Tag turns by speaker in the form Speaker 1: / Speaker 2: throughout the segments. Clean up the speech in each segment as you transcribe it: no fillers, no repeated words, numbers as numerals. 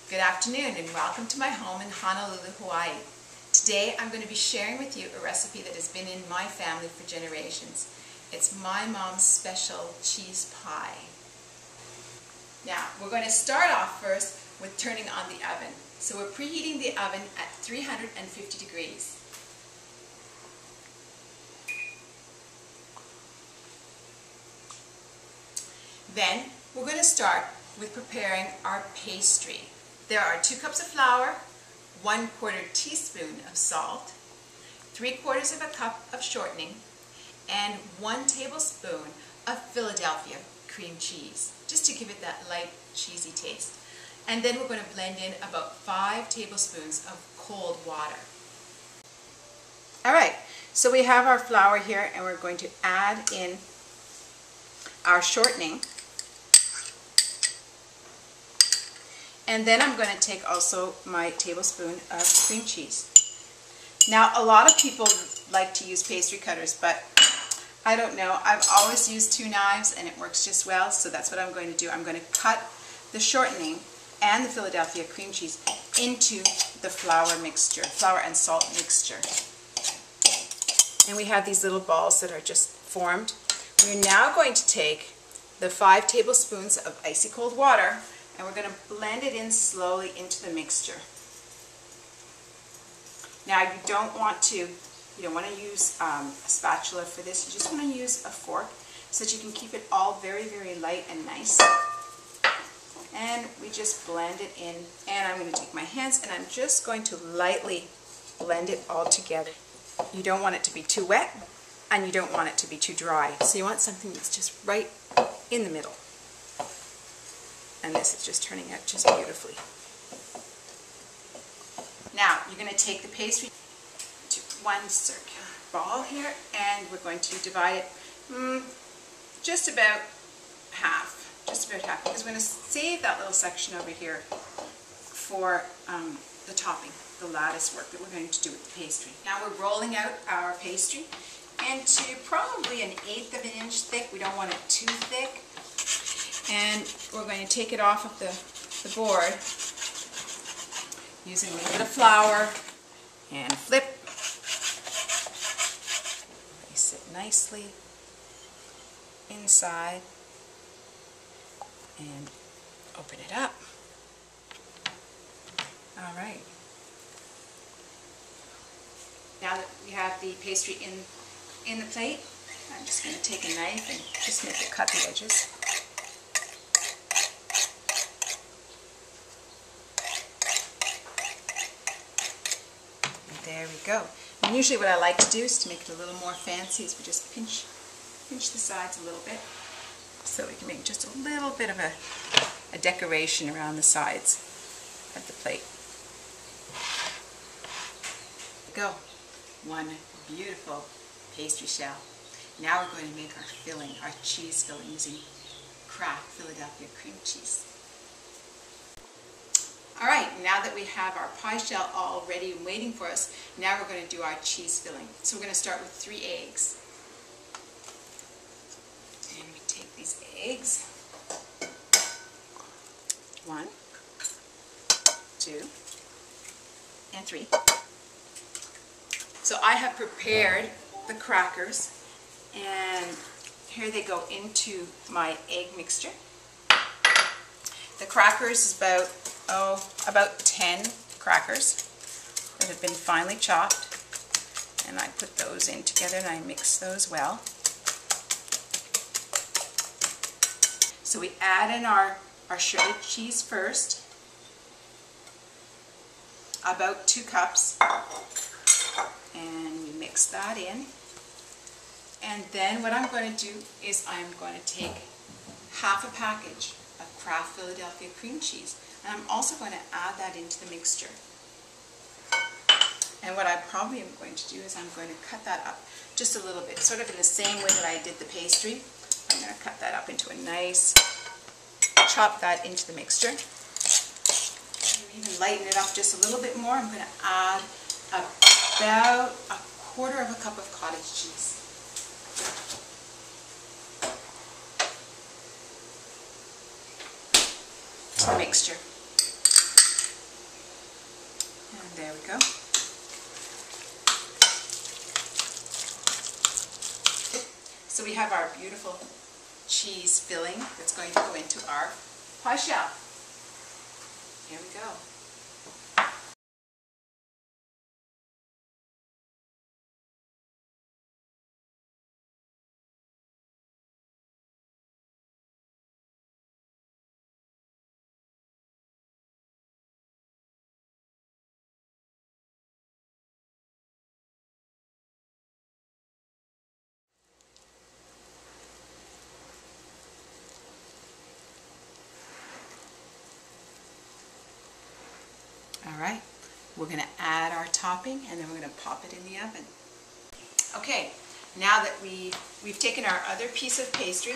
Speaker 1: Good afternoon and welcome to my home in Honolulu, Hawaii. Today I'm going to be sharing with you a recipe that has been in my family for generations. It's my mom's special cheese pie. Now we're going to start off first with turning on the oven. So we're preheating the oven at 350 degrees. Then we're going to start with preparing our pastry. There are 2 cups of flour, 1/4 teaspoon of salt, 3/4 of a cup of shortening, and 1 tablespoon of Philadelphia cream cheese, just to give it that light, cheesy taste. And then we're going to blend in about 5 tablespoons of cold water. Alright, so we have our flour here and we're going to add in our shortening. And then I'm going to take also my tablespoon of cream cheese. Now a lot of people like to use pastry cutters, but I don't know. I've always used 2 knives and it works just well, so that's what I'm going to do. I'm going to cut the shortening and the Philadelphia cream cheese into the flour and salt mixture. And we have these little balls that are just formed. We're now going to take the 5 tablespoons of icy cold water and we're going to blend it in slowly into the mixture. Now you don't want to use a spatula for this. You just want to use a fork so that you can keep it all very, very light and nice. And we just blend it in. And I'm going to take my hands and I'm just going to lightly blend it all together. You don't want it to be too wet and you don't want it to be too dry. So you want something that's just right in the middle. And this is just turning out just beautifully. Now you're going to take the pastry to one circular ball here and we're going to divide it just about half. Because we're going to save that little section over here for the topping, the lattice work that we're going to do with the pastry. Now we're rolling out our pastry into probably 1/8 of an inch thick. We don't want it too thick. And we're going to take it off of the board using a little bit of flour and flip. Place it nicely inside and open it up. All right. Now that we have the pastry in the plate, I'm just going to take a knife and just make it cut the edges. There we go. And usually what I like to do is to make it a little more fancy is we just pinch the sides a little bit so we can make just a little bit of a decoration around the sides of the plate. There we go. One beautiful pastry shell. Now we're going to make our filling, our cheese filling using Kraft Philadelphia cream cheese. Alright, now that we have our pie shell all ready and waiting for us, now we're going to do our cheese filling. So we're going to start with 3 eggs. And we take these eggs. 1, 2, and 3. So I have prepared the crackers, and here they go into my egg mixture. The crackers is about 10 crackers that have been finely chopped, and I put those in together and I mix those well. So we add in our shredded cheese first, about 2 cups, and we mix that in. And then what I'm going to do is I'm going to take half a package of Kraft Philadelphia cream cheese, and I'm also going to add that into the mixture. And what I probably am going to do is I'm going to cut that up just a little bit, sort of in the same way that I did the pastry. I'm going to cut that up into a nice, chop that into the mixture. Even lighten it up just a little bit more. I'm going to add about 1/4 cup of cottage cheese. To the mixture. And there we go. So we have our beautiful cheese filling that's going to go into our pie shell. Here we go. Alright, we're going to add our topping and then we're going to pop it in the oven. Okay, now that we've taken our other piece of pastry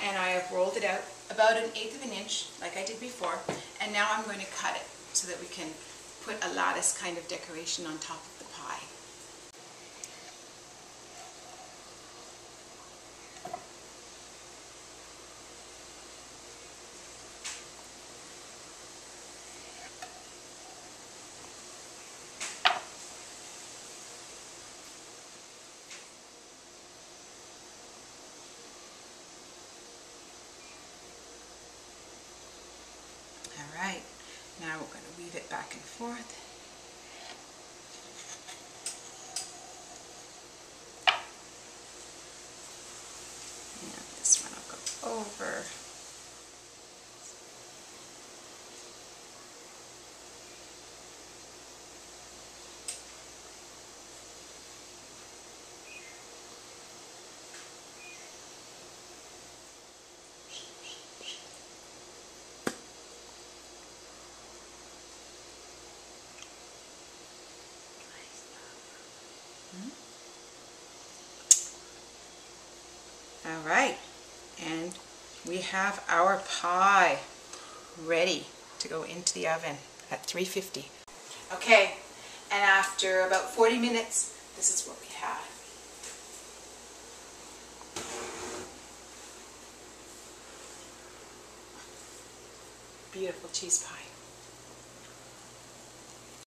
Speaker 1: and I have rolled it out about 1/8 of an inch like I did before, and now I'm going to cut it so that we can put a lattice kind of decoration on top of the pie. Alright, now we're going to weave it back and forth. And this one will go over. Alright, and we have our pie ready to go into the oven at 350. Okay, and after about 40 minutes, this is what we have. Beautiful cheese pie.